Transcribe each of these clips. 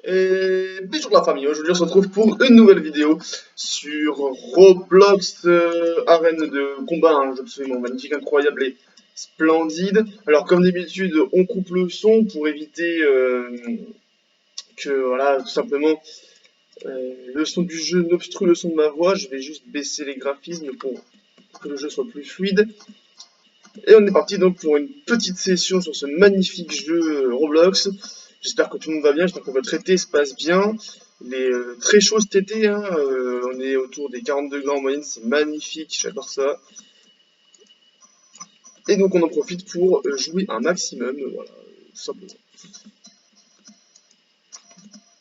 Et bonjour la famille, aujourd'hui on se retrouve pour une nouvelle vidéo sur Roblox arène de combat, un jeu absolument magnifique, incroyable et splendide. Alors comme d'habitude on coupe le son pour éviter que voilà tout simplement le son du jeu n'obstrue le son de ma voix. Je vais juste baisser les graphismes pour que le jeu soit plus fluide. Et on est parti donc pour une petite session sur ce magnifique jeu Roblox. J'espère que tout le monde va bien, j'espère que votre été se passe bien. Il est très chaud cet été, hein. On est autour des 40 degrés en moyenne, c'est magnifique, j'adore ça. Et donc on en profite pour jouer un maximum, voilà, tout simplement.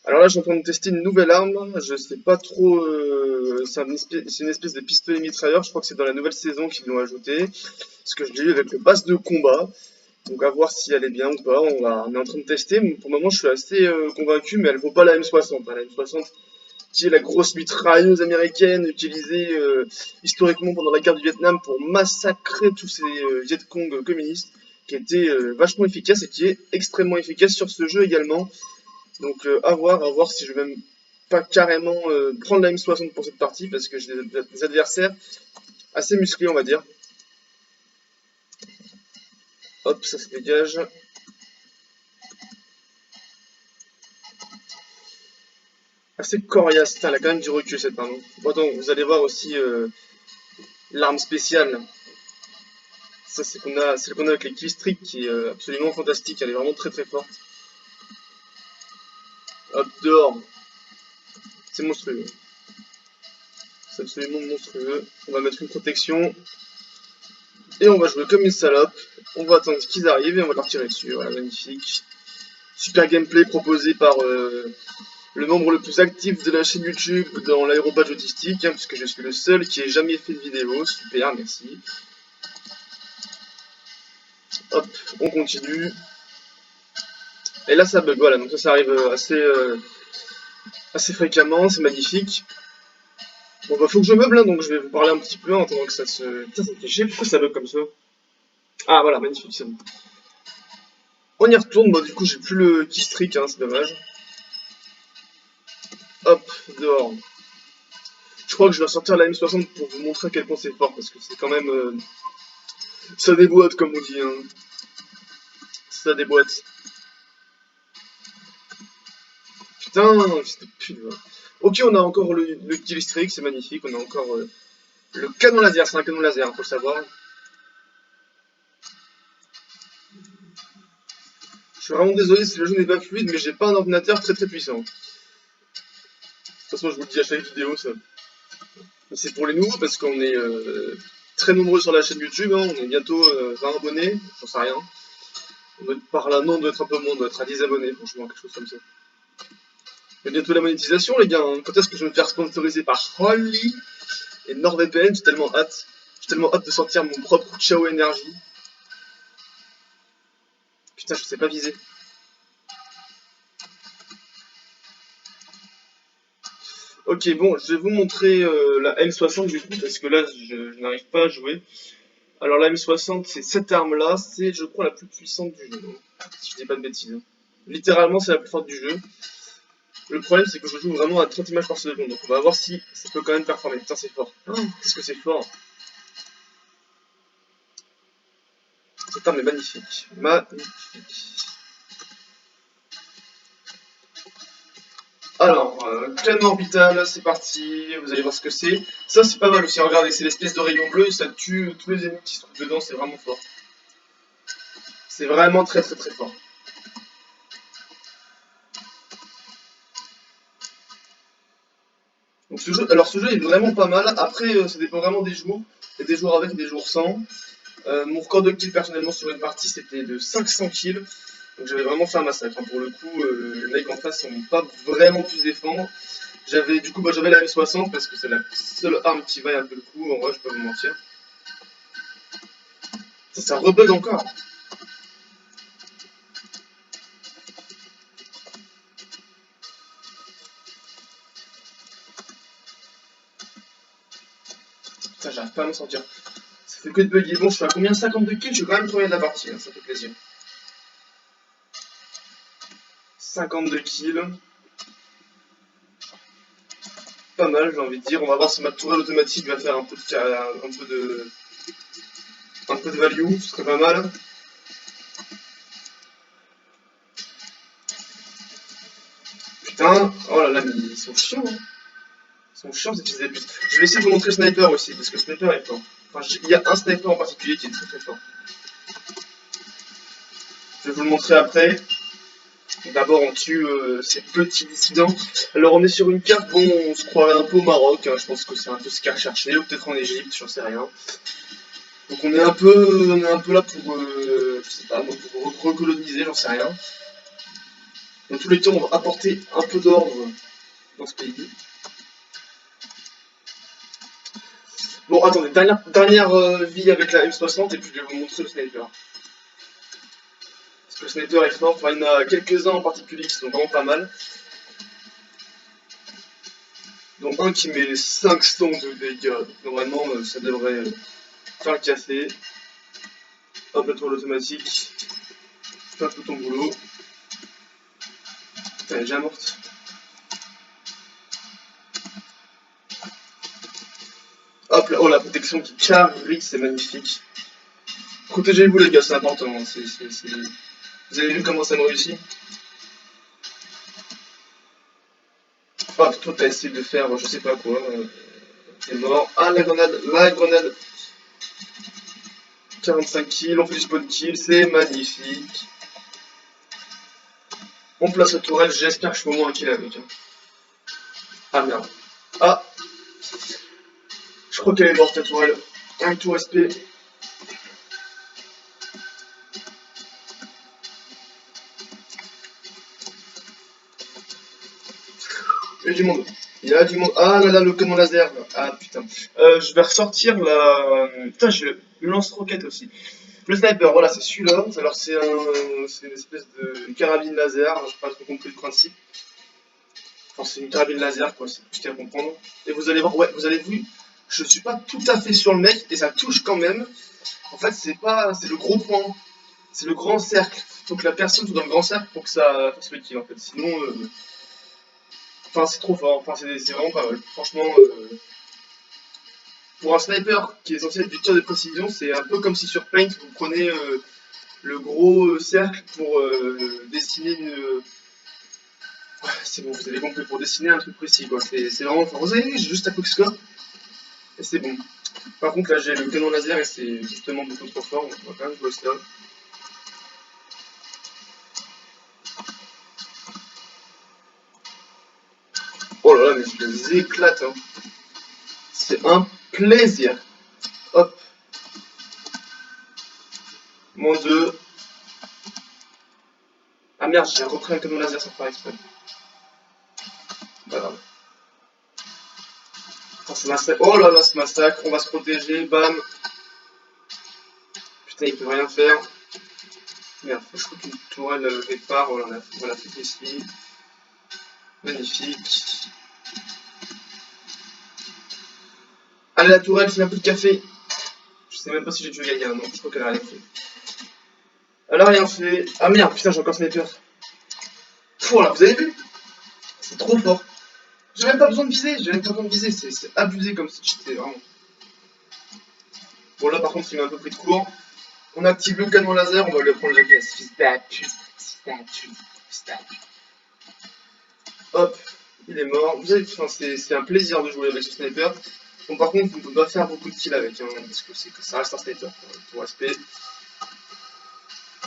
Alors là je suis en train de tester une nouvelle arme, je sais pas trop, c'est une espèce de pistolet mitrailleur, je crois que c'est dans la nouvelle saison qu'ils l'ont ajouté. Parce que je l'ai eu avec le pass de combat. Donc à voir si elle est bien ou pas, on est en train de tester, mais pour le moment je suis assez convaincu, mais elle vaut pas la M60. Hein. La M60 qui est la grosse mitrailleuse américaine utilisée historiquement pendant la guerre du Vietnam pour massacrer tous ces Viet Cong communistes, qui était vachement efficace et qui est extrêmement efficace sur ce jeu également. Donc à voir si je vais même pas carrément prendre la M60 pour cette partie, parce que j'ai des adversaires assez musclés on va dire. Hop, ça se dégage. Assez coriace, putain, elle a quand même du recul cette arme. Bon, attends, vous allez voir aussi l'arme spéciale. Ça, c'est celle qu'on a avec les killstreaks qui est absolument fantastique. Elle est vraiment très très forte. Hop, dehors. C'est monstrueux. C'est absolument monstrueux. On va mettre une protection. Et on va jouer comme une salope. On va attendre qu'ils arrivent et on va leur tirer dessus. Voilà, magnifique. Super gameplay proposé par le membre le plus actif de la chaîne YouTube dans l'aérobadge autistique, hein, puisque je suis le seul qui ait jamais fait de vidéo. Super, merci. Hop, on continue. Et là ça bug, voilà, donc ça arrive assez fréquemment, c'est magnifique. Bon bah faut que je meuble, hein, donc je vais vous parler un petit peu en attendant que ça se... Putain, ça me fait chier, pourquoi ça bug comme ça? Ah voilà, magnifique, c'est bon. On y retourne, bon du coup j'ai plus le keystreak, hein, c'est dommage. Hop, dehors. Je crois que je vais sortir la M60 pour vous montrer à quel point c'est fort, parce que c'est quand même... ça déboîte comme on dit, hein. Ça déboîte. Putain, fils de pute, voilà. Ok, on a encore le killstreak, c'est magnifique, on a encore le canon laser, c'est un canon laser, faut le savoir. Je suis vraiment désolé si le jeu n'est pas fluide, mais j'ai pas un ordinateur très très puissant. De toute façon, je vous le dis à chaque vidéo, ça. C'est pour les nouveaux parce qu'on est très nombreux sur la chaîne YouTube, hein. On est bientôt 20 abonnés, j'en sais rien. On doit être par là, non, on doit être un peu moins, on doit être à 10 abonnés, franchement, quelque chose comme ça. Et bientôt la monétisation, les gars, hein. Quand est-ce que je vais me faire sponsoriser par Holly et NordVPN? J'ai tellement hâte. J'ai tellement hâte de sortir mon propre Ciao Energy. Putain, je sais pas viser. Ok, bon, je vais vous montrer la M60 du coup, parce que là, je n'arrive pas à jouer. Alors la M60, c'est cette arme-là, c'est je crois la plus puissante du jeu, si je dis pas de bêtises. Littéralement, c'est la plus forte du jeu. Le problème, c'est que je joue vraiment à 30 images par seconde, donc on va voir si ça peut quand même performer. Putain, c'est fort. Oh, qu'est-ce que c'est fort. Cette arme est magnifique. Magnifique. Alors, canon orbital, c'est parti, vous allez voir ce que c'est. Ça, c'est pas mal aussi, regardez, c'est l'espèce de rayon bleu, ça tue tous les ennemis qui se trouvent dedans, c'est vraiment fort. C'est vraiment très très très fort. Donc ce jeu est vraiment pas mal. Après, ça dépend vraiment des jours. Il y a des jours avec, des jours sans. Mon record de kills personnellement sur une partie c'était de 500 kills. Donc j'avais vraiment fait un massacre. Hein. Pour le coup, les mecs en face n'ont pas vraiment pu se défendre. Du coup, j'avais la M60 parce que c'est la seule arme qui vaille un peu le coup. En vrai, je peux pas vous mentir. Ça rebug encore. Putain, j'arrive pas à m'en sortir. Ça fait que de bugger. Bon, je fais à combien? 52 kills, je suis quand même premier de la partie. Hein. Ça fait plaisir. 52 kills. pas mal, j'ai envie de dire. On va voir si ma tourelle automatique va faire un peu de value, ce serait pas mal. Putain, oh là là, mais ils sont chiants, hein. Ils sont chiants ces fils de pute. Je vais essayer de vous montrer le sniper aussi, parce que le sniper est fort. Enfin, il y a un sniper en particulier qui est très très fort. Je vais vous le montrer après. D'abord, on tue ces petits dissidents. Alors, on est sur une carte, bon, on se croirait un peu au Maroc, hein, je pense que c'est un peu ce qu'il a recherché, ou peut-être en Égypte, j'en sais rien. Donc, on est un peu là pour, je sais pas, pour recoloniser, j'en sais rien. Dans tous les cas, on va apporter un peu d'ordre dans ce pays. Bon, attendez, dernière vie avec la M60, et puis je vais vous montrer le sniper. Parce que le sniper est fort, enfin, il y en a quelques-uns en particulier qui sont vraiment pas mal. Dont un qui met 500 de dégâts. Normalement, ça devrait faire le café. Hop, la tourelle automatique. Fais un peu ton boulot. Putain, elle est déjà morte. Hop là, oh la protection qui carry, c'est magnifique. Protégez-vous les gars, c'est important. Hein. Vous avez vu comment ça me réussit? Hop, toi t'as essayé de faire je sais pas quoi. T'es mort. Ah la grenade, la grenade. 45 kills, on fait du spawn kill, c'est magnifique. On place la tourelle, j'espère que je fais au moins un kill avec. Hein. Ah merde. Ah, je crois qu'elle est morte la tourelle. Un tout respect. Il y a du monde. Il y a du monde. Ah là là, le canon laser. Ah putain. Je vais ressortir la. Putain, j'ai le lance-roquette aussi. Le sniper, voilà, c'est celui-là. Alors, c'est une espèce de carabine laser. Je n'ai pas trop compris le principe. Enfin, c'est une carabine laser, quoi. C'est tout ce qu'il y a à comprendre. Et vous allez voir, ouais, vous avez vu, je suis pas tout à fait sur le mec et ça touche quand même. En fait, c'est pas. C'est le gros point. C'est le grand cercle. Faut que la personne soit dans le grand cercle pour que ça fasse le kill, en fait. Sinon. Enfin, c'est trop fort. Enfin, c'est vraiment pas mal. Franchement. Pour un sniper qui est censé être du tir de précision, c'est un peu comme si sur Paint vous prenez le gros cercle pour dessiner une. Ouais, c'est bon, vous avez compris, pour dessiner un truc précis quoi. C'est vraiment fort. Vous avez vu, j'ai juste un quickscope et c'est bon. Par contre, là j'ai le canon laser et c'est justement beaucoup trop fort, donc on va quand même jouer ça. Oh là là, mais je les éclate, hein. C'est un plaisir. Hop, moins 2. Ah merde, j'ai repris un canon laser sans faire exprès. Pas grave. Oh là là, ce massacre, on va se protéger, bam. Putain, il peut rien faire. Merde, faut que je coupe une tourelle départ, on l'a fait ici. Magnifique. Allez, la tourelle, c'est un peu de café. Je sais même pas si j'ai dû gagner, non, je crois qu'elle a rien fait. Elle a rien fait. Ah merde, putain, j'ai encore sniper. Voilà, vous avez vu? C'est trop fort. J'ai même pas besoin de viser, c'est abusé comme c'est cheaté, vraiment. Bon, là par contre, il m'a un peu pris de court. On active le canon laser, on va lui prendre la pièce. Hop, il est mort. Vous avez, enfin, c'est un plaisir de jouer avec ce sniper. Bon, par contre, on peut pas faire beaucoup de kills avec, hein, parce que ça reste un sniper, pour respect.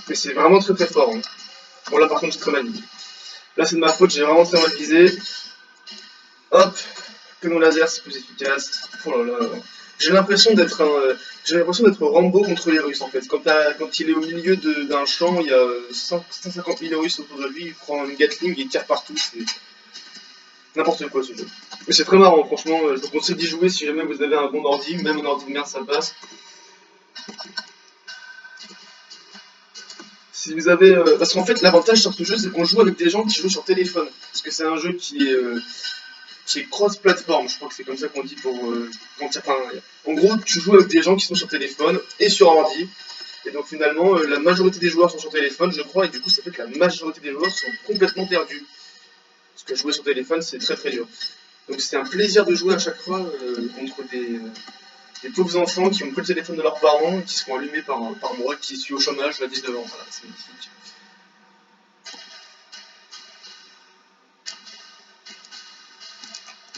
Mais c'est vraiment très très fort. Hein. Bon, là par contre, c'est très magnifique. Là, c'est de ma faute, j'ai vraiment très mal visé. Hop, canon laser, c'est plus efficace. Oh là là. J'ai l'impression d'être Rambo contre les Russes en fait. Quand il est au milieu d'un champ, il y a 150 000 Russes autour de lui, il prend une Gatling et il tire partout. C'est n'importe quoi ce jeu. Mais c'est très marrant, franchement. Je vous conseille d'y jouer si jamais vous avez un bon ordi, même un ordi de merde ça passe. Si vous avez, parce qu'en fait, l'avantage sur ce jeu, c'est qu'on joue avec des gens qui jouent sur téléphone. Parce que c'est un jeu qui est cross-platform, je crois que c'est comme ça qu'on dit enfin, en gros, tu joues avec des gens qui sont sur téléphone et sur ordi. Et donc finalement, la majorité des joueurs sont sur téléphone, je crois, et du coup, ça fait que la majorité des joueurs sont complètement perdus. Parce que jouer sur téléphone, c'est très très dur. Donc c'est un plaisir de jouer à chaque fois contre des pauvres enfants qui ont pris le téléphone de leurs parents et qui seront allumés par moi qui suis au chômage à 19 ans. Voilà, c'est magnifique.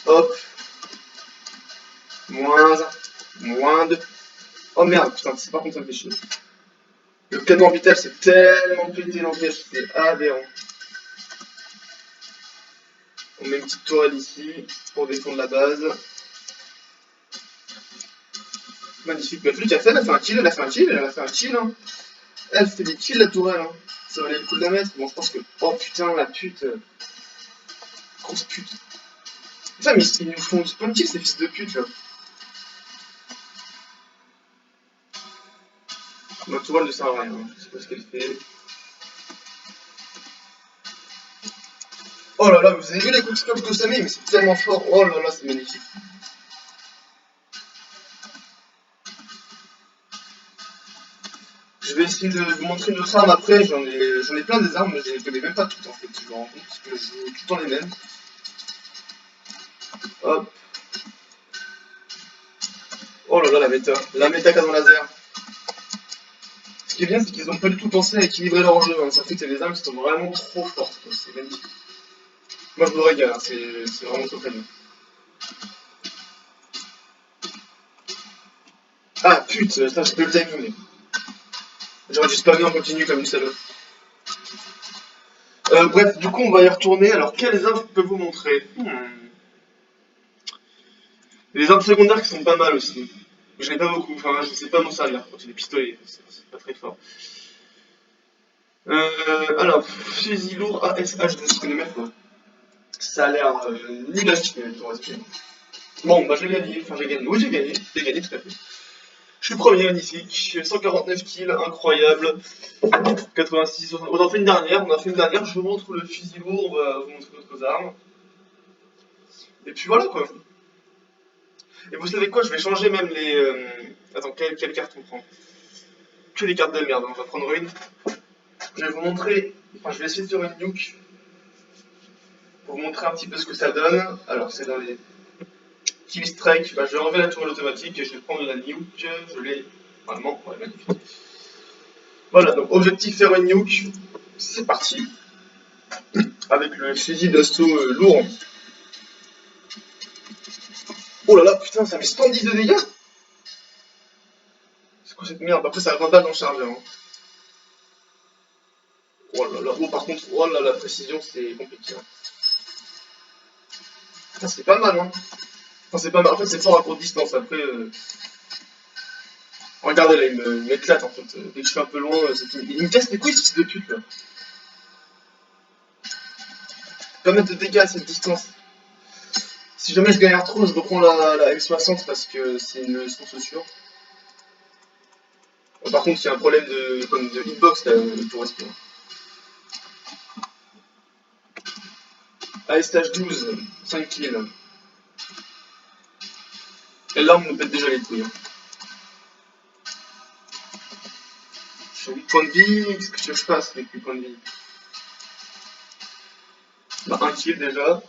Hop, moins 1, moins 2. Oh merde, putain, c'est pas contre ça me fait chier. Le canon orbital c'est tellement pété l'empêche, c'est aberrant. On met une petite tourelle ici pour défendre la base. Magnifique. Mais celui qui a fait, elle a fait un kill, elle a fait un kill, elle a fait un kill. Hein. Elle fait des kills la tourelle. Hein. Ça valait le coup de la mettre. Bon, je pense que. Oh putain, la pute. Grosse pute. Putain, mais ils nous font plein de kills, ces fils de pute là. Ma tourelle ne sert à rien. Hein. Je sais pas ce qu'elle fait. Oh là là, vous avez vu les coups que ça met, mais c'est tellement fort. Oh là là, c'est magnifique. Je vais essayer de vous montrer une autre arme après. J'en ai plein des armes, mais je les connais même pas toutes en fait. Je me rends compte parce que je joue tout le temps les mêmes. Hop. Oh là là, la méta. La méta canon laser. Ce qui est bien, c'est qu'ils ont pas du tout pensé à équilibrer leur jeu. Hein. Ça fait que les armes qui sont vraiment trop fortes. C'est magnifique. Moi, je me régale. Hein. C'est vraiment trop bien. Ah, putain, j'ai pas le timing. J'aurais dû spammer en continu comme une salope. Bref, du coup, on va y retourner. Alors, quelles armes je peux vous montrer Les armes secondaires qui sont pas mal aussi. Je n'ai pas beaucoup. Enfin, je sais pas m'en servir. Quand j'ai des pistolets, c'est pas très fort. Alors, fusil lourd ASH, je connais même pas. Ça a l'air nul à chier, pour respirer. Bon, bah j'ai gagné, enfin j'ai gagné, oui j'ai gagné tout à fait. Je suis premier, magnifique, 149 kills, incroyable, 86, on en fait une dernière, je vous montre le fusil lourd, on va vous montrer d'autres armes. Et puis voilà quoi. Et vous savez quoi, je vais changer même les... Attends, quelle carte on prend? Que les cartes de merde, on va prendre une. Je vais vous montrer, enfin je vais essayer de faire une nuke, pour vous montrer un petit peu ce que ça donne. Alors c'est dans les Kill Strike, bah, je vais enlever la tourelle automatique et je vais prendre la nuke, je l'ai normalement, ouais, magnifique. Voilà, donc objectif faire une nuke, c'est parti. Avec le fusil d'assaut lourd. Oh là là, putain, ça met 110 de dégâts. C'est quoi cette merde? Après, ça a 20 balles dans le chargeur. Hein. Oh là là, oh par contre, oh là la précision, c'est compliqué. Hein. Putain, c'est pas mal, hein. Enfin, c'est pas mal, en fait, c'est fort à courte distance. Après, regardez là, il m'éclate en fait. Dès que je suis un peu loin, il me casse les couilles, ce fils de pute là. Pas mettre de dégâts à cette distance. Si jamais je galère trop, je reprends la M60 parce que c'est une source sûre. Bon, par contre, il y a un problème de hitbox là, pour respirer. Allez, stage 12, 5 kills. Et l'arme me pète déjà les couilles. Hein. Je suis à 8 points de vie, qu'est-ce que je fasse avec 8 points de vie? Bah, un kill déjà.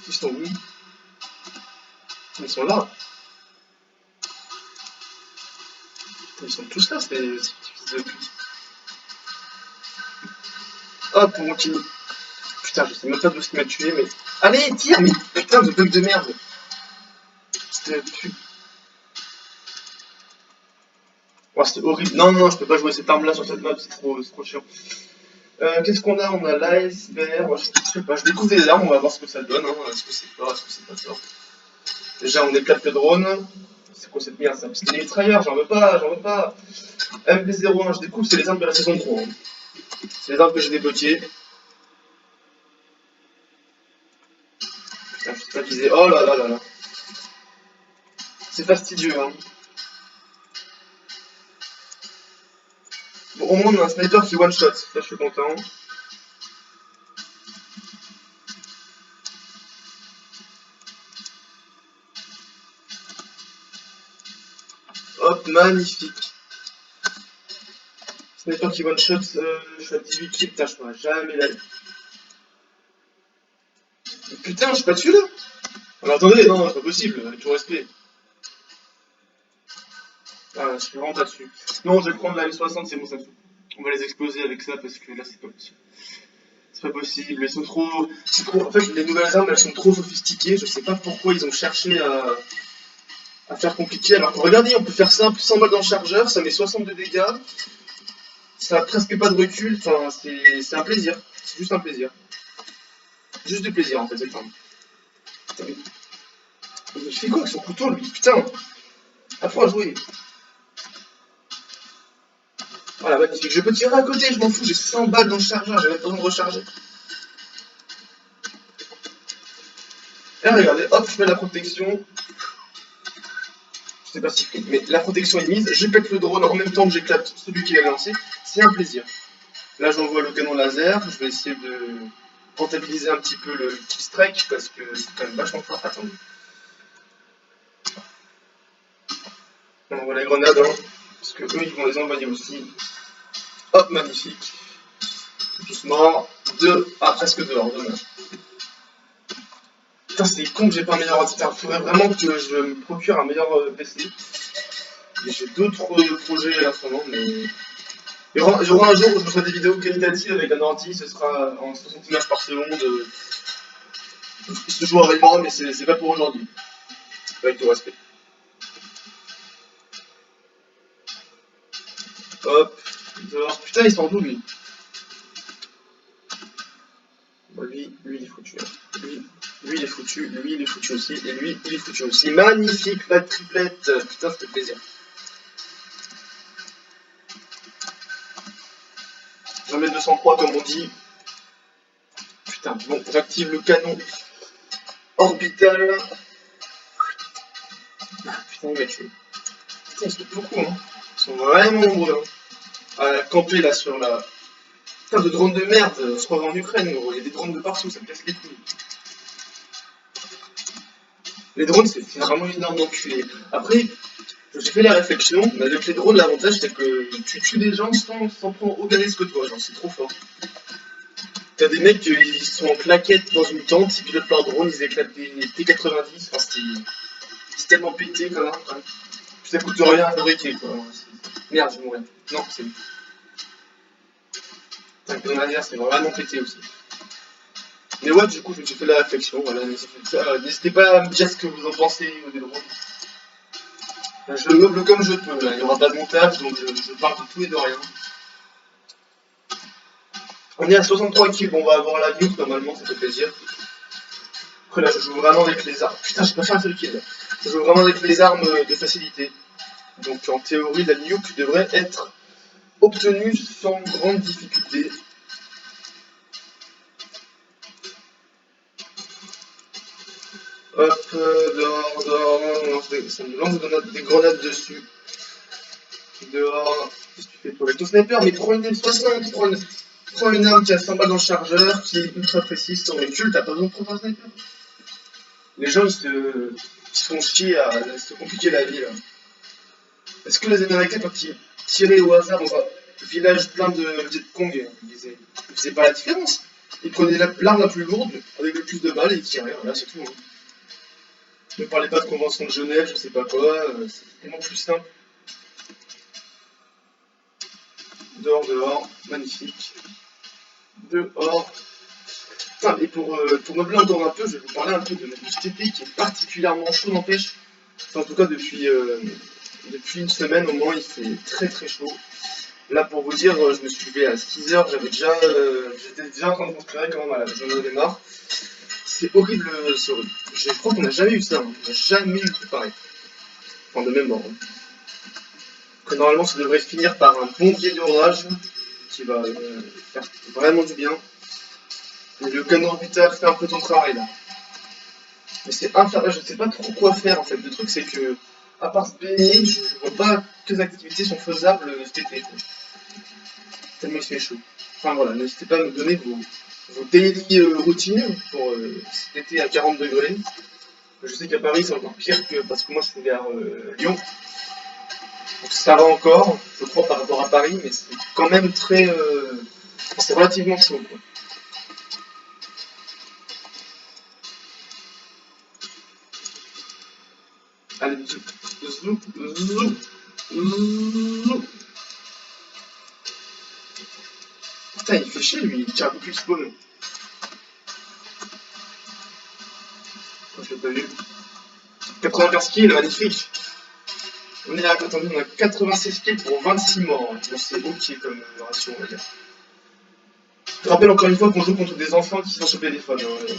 Ils sont où? Ils sont là. Ils sont tous là, ces petits fils de pute. Hop, on continue. Putain, je sais même pas d'où ce qui m'a tué, mais. Allez, tire, mais putain de bug de merde. C'était oh, c'était horrible. Non, non, je peux pas jouer cette arme là sur cette map, c'est trop chiant. Qu'est-ce qu'on a? On a l'iceberg. Je sais pas, je découvre des armes, on va voir ce que ça donne. Hein. Est-ce que c'est fort, est-ce que c'est pas fort? Déjà, on éclate le drone. C'est quoi cette merde? C'est des mitrailleurs, j'en veux pas, j'en veux pas. MP01, je découvre, c'est les armes de la saison 3. Hein. C'est les armes que j'ai débloquées. Putain, je sais pas viser. Oh là là là là. C'est fastidieux, hein. Bon, au moins, on a un sniper qui one-shot. Ça, je suis content. Hop, magnifique. Sniper qui one-shot, je suis à 18 kills. Putain, je pourrais jamais la... Putain, je suis pas dessus là. Alors, attendez, non, c'est pas possible, avec tout respect. Ah, je suis vraiment pas dessus. Non, je vais prendre la M60, c'est bon, ça fait. On va les exploser avec ça parce que là, c'est pas possible. C'est pas possible, ils sont trop. En fait, les nouvelles armes, elles sont trop sophistiquées. Je sais pas pourquoi ils ont cherché à faire compliqué. Alors que regardez, on peut faire simple, 100 balles dans le chargeur, ça met 62 dégâts, ça a presque pas de recul. Enfin, c'est un plaisir. C'est juste un plaisir. Juste du plaisir en fait, cette arme. Il fait quoi avec son couteau lui? Putain! Apprends à jouer. Voilà, magnifique. Je peux tirer à côté, je m'en fous, j'ai 100 balles dans le chargeur, j'avais pas besoin de recharger. Et regardez, hop, je mets la protection. Je sais pas si. Mais la protection est mise, je pète le drone en même temps que j'éclate celui qui l'a lancé. C'est un plaisir. Là, j'envoie le canon laser, je vais essayer de rentabiliser un petit peu le kill strike parce que c'est quand même vachement fort. Attendez. On envoie les grenades, hein, parce que eux, ils vont les envoyer aussi. Hop, magnifique. Doucement. Deux. Ah, presque dehors, dommage. Putain, c'est con que j'ai pas un meilleur ordinateur. Il faudrait vraiment que je me procure un meilleur PC. Et j'ai d'autres projets en ce moment, mais. J'aurai un jour où je ferai des vidéos qualitatives avec un ordi, ce sera en 60 images par seconde. Ce jour arrivera, mais c'est pas pour aujourd'hui. Avec tout respect. Hop, dehors. Putain, il sort d'où lui? Bon, lui, il est foutu. Hein. Lui, il est foutu. Lui, il est foutu aussi. Et lui, il est foutu aussi. Magnifique, la triplette. Putain, ça fait plaisir. Je vais mettre 203 comme on dit. Putain, bon, j'active le canon orbital. Ah, putain, il m'a tué. Putain, ils sont beaucoup, hein. Ils sont vraiment nombreux, hein. À camper là sur la. Putain, de drones de merde. On se croirait en Ukraine, gros. Il y a des drones de partout, ça me casse les couilles. Les drones, c'est vraiment une arme d'enculé. Après, j'ai fait la réflexion, mais avec les drones, l'avantage c'est que tu tues des gens sans prendre aucun risque que toi, genre c'est trop fort. T'as des mecs qui sont en claquette dans une tente, ils pilotent leur drone, ils éclatent des T-90, enfin c'est tellement pété quand même. Puis ça coûte rien à fabriquer quoi. Merde, je vais mourir. Non, c'est. Putain, le laser, c'est vraiment pété aussi. Mais ouais, du coup, je me suis fait la réflexion, voilà, n'hésitez pas à me dire ce que vous en pensez des drones. Je le meuble comme je peux, là. Il n'y aura pas de montage, donc je parle de tout et de rien. On est à 63 kills, on va avoir la nuke normalement, ça fait plaisir. Après là, je joue vraiment avec les armes. Putain, j'ai pas fait un seul kill. Je joue vraiment avec les armes de facilité. Donc en théorie, la nuke devrait être obtenue sans grande difficulté. Hop, dehors, ça me lance des grenades dessus. Dehors, qu'est-ce que tu fais toi avec ton sniper? Mais prends une M60, prends une arme qui a 100 balles dans le chargeur, qui est ultra précise, sans recul, t'as pas besoin de prendre un sniper. Les gens ils se font chier à se compliquer la vie là. Est-ce que les Américains quand ils tiraient au hasard dans un village plein de Vietcong, ils faisaient pas la différence? Ils prenaient l'arme la plus lourde avec le plus de balles et ils tiraient, voilà c'est tout. Hein. Ne parlez pas de convention de Genève, je sais pas quoi, c'est tellement plus simple. Dehors, dehors, magnifique. Dehors. Putain, et pour meubler encore un peu, je vais vous parler un peu de notre TP qui est particulièrement chaud, n'empêche. Enfin, en tout cas, depuis une semaine au moins, il fait très très chaud. Là, pour vous dire, je me suis levé à 6h, j'étais déjà en train de transpirer quand même, voilà, j'en avais marre. C'est horrible, c'est horrible. Je crois qu'on n'a jamais eu ça, hein. On n'a jamais eu de truc pareil. Enfin, de mémoire. Hein. Que normalement, ça devrait finir par un bon pied d'orage qui va faire vraiment du bien. Et le canon orbital fait un peu ton travail là. Mais c'est infernal, je ne sais pas trop quoi faire en fait. Le truc c'est que, à part se baigner, je vois pas quelles activités sont faisables cet été. Quoi. Tellement il fait chaud. Enfin voilà, n'hésitez pas à me donner vos daily routines pour cet été à 40 degrés. Je sais qu'à Paris c'est encore pire que parce que moi je suis vers Lyon. Donc ça va encore, je crois, par rapport à Paris, mais c'est quand même très. C'est relativement chaud quoi. Zou, zou, zou. Putain, il fait chier lui, il tire beaucoup de spawn. Je l'ai pas vu. 95 kills, magnifique. On est à, attendez, on a 86 kills pour 26 morts. Bon, c'est ok comme ratio, on va dire. Je rappelle encore une fois qu'on joue contre des enfants qui sont sur téléphone. Hein.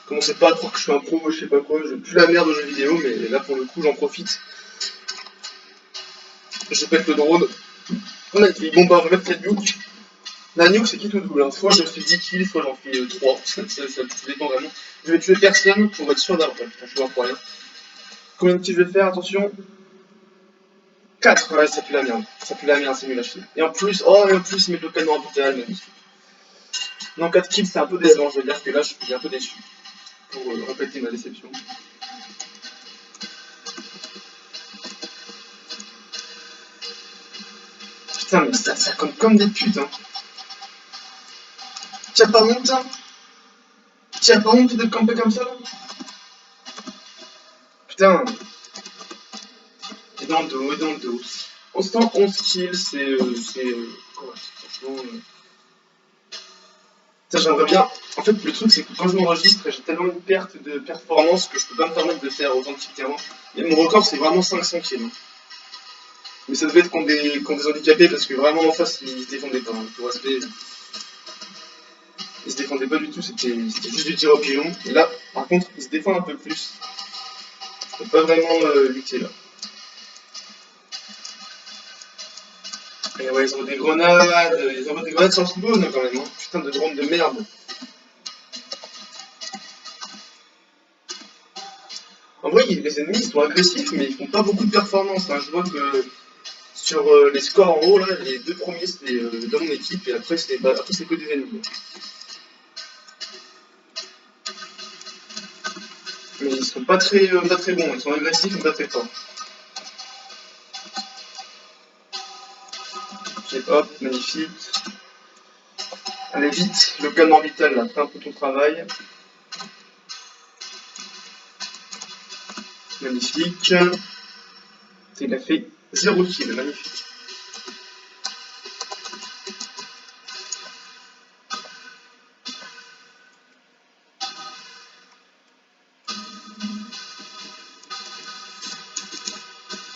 Commencez pas à croire que je suis un pro, je sais pas quoi, je pue la merde aux jeux vidéo, mais là pour le coup j'en profite. Je pète le drone. On a dit, bon bah on va mettre la nuke. La nuke c'est qui tout double, hein. Soit je fais 10 kills, soit j'en fais 3, ça dépend vraiment. Je vais tuer personne pour être sûr d'avoir, je vois pour rien. Combien de kills je vais faire, attention. 4, ouais ça pue la merde, c'est nul à chier. Et en plus, oh et en plus il met le canon orbital, magnifique. Non 4 kills c'est un peu décevant, je veux dire que là je suis un peu déçu. Pour répéter ma déception. Putain mais ça compte comme des putes hein. T'as pas honte hein? T'as pas honte de camper comme ça? Putain. Et dans le dos, et dans le dos. On se tend 11 kills, c'est correct. Franchement. Ça j'aimerais bien. En fait le truc c'est que quand je m'enregistre, j'ai tellement une perte de performance que je peux pas me permettre de faire autant de kills qu'avant. Et mon record c'est vraiment 500 kills. Hein. Mais ça devait être contre des handicapés parce que vraiment en face ils se défendaient pas. Hein. Pour respect. Ils se défendaient pas du tout, c'était juste du tir au pigeon. Et là, par contre, ils se défendent un peu plus. Je peux pas vraiment lutter là. Et ouais, ils ont des grenades sans spawn quand même. Hein. Putain de drones de merde. En vrai, les ennemis ils sont agressifs, mais ils font pas beaucoup de performance. Hein. Je vois que sur les scores en haut, là, les deux premiers c'était dans mon équipe, et après c'est que des ennemis. Mais ils sont pas très bons, ils sont agressifs mais pas très forts. Ok, hop, magnifique. Allez vite, le canon orbital là, fais un peu ton travail. Magnifique. Il a fait 0 kill, magnifique.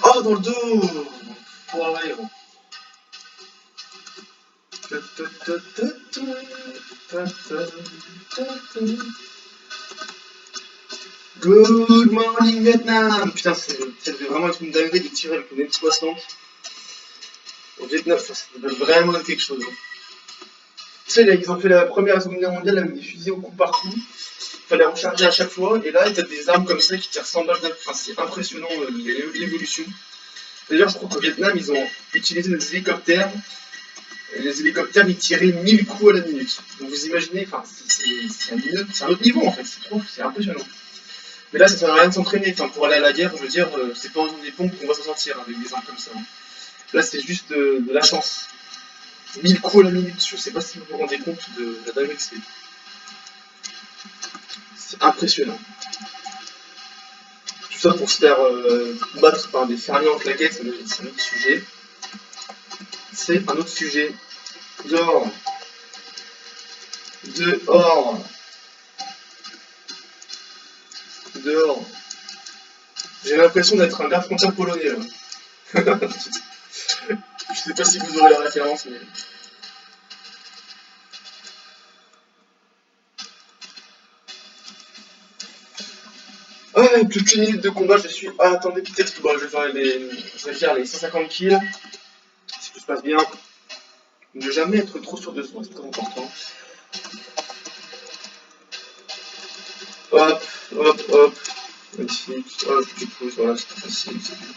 Oh, dans le dos. Oh, ouais, bon. Good morning Vietnam. Putain, ça devait vraiment être une dinguerie de tirer avec une M60 au Vietnam, ça devait vraiment être quelque chose. Hein. Tu sais, là, ils ont fait la première et la seconde guerre mondiale avec des fusils au coup par coup. Fallait recharger à chaque fois, et là, t'as des armes comme ça qui tirent 100 balles d'un. Enfin, c'est impressionnant l'évolution. D'ailleurs, je crois qu'au Vietnam, ils ont utilisé des hélicoptères. Et les hélicoptères, ils tiraient 1000 coups à la minute. Donc vous imaginez, enfin, c'est un autre niveau en fait, c'est impressionnant. Mais là, ça sert à rien de s'entraîner. Enfin, pour aller à la guerre, je veux dire, c'est pas en faisant des pompes qu'on va s'en sortir avec des armes comme ça. Là, c'est juste de la chance. 1000 coups à la minute, je sais pas si vous vous rendez compte de la dinguerie que c'est. C'est impressionnant. Tout ça pour se faire battre par des fermiers en claquettes, c'est un autre sujet. C'est un autre sujet. Dehors. Dehors. Dehors. J'ai l'impression d'être un garde frontière polonais là. Je sais pas si vous aurez la référence, mais. Ah, plus qu'une minute de combat, je suis. Ah, attendez, peut-être que bon, je vais faire les 150 kills. Si tout se passe bien. Ne jamais être trop sûr de soi, c'est très important. Hop, hop, hop. Magnifique. Hop, tu pousses, voilà, c'est facile, c'est bien.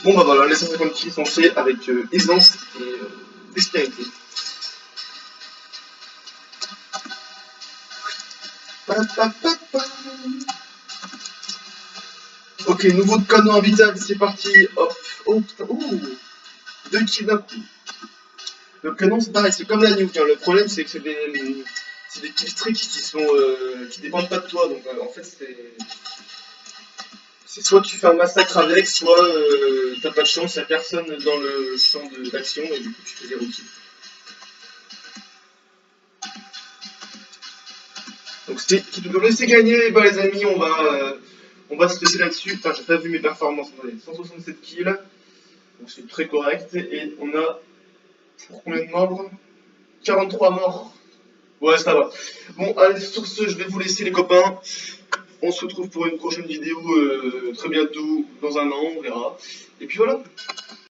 Bon bah voilà, les 150 kills sont faits avec aisance et dextérité. Ok, nouveau canon vital, c'est parti. Hop, oh putain, ouh, 2 kills d'un coup. Le canon, c'est pareil, c'est comme la nuque, hein. Le problème, c'est que c'est des kills streaks qui dépendent pas de toi. Donc, en fait, c'est soit tu fais un massacre avec, soit t'as pas de chance, y'a personne dans le champ d'action et du coup, tu fais des kills. Donc, c'était qui nous laisser gagner, bah, les amis, on va se laisser là-dessus. Enfin, j'ai pas vu mes performances, on a 167 kills, donc c'est très correct. Et on a, pour combien de membres? 43 morts. Ouais, ça va. Bon, allez, sur ce, je vais vous laisser les copains. On se retrouve pour une prochaine vidéo très bientôt, dans un an, on verra. Et puis voilà.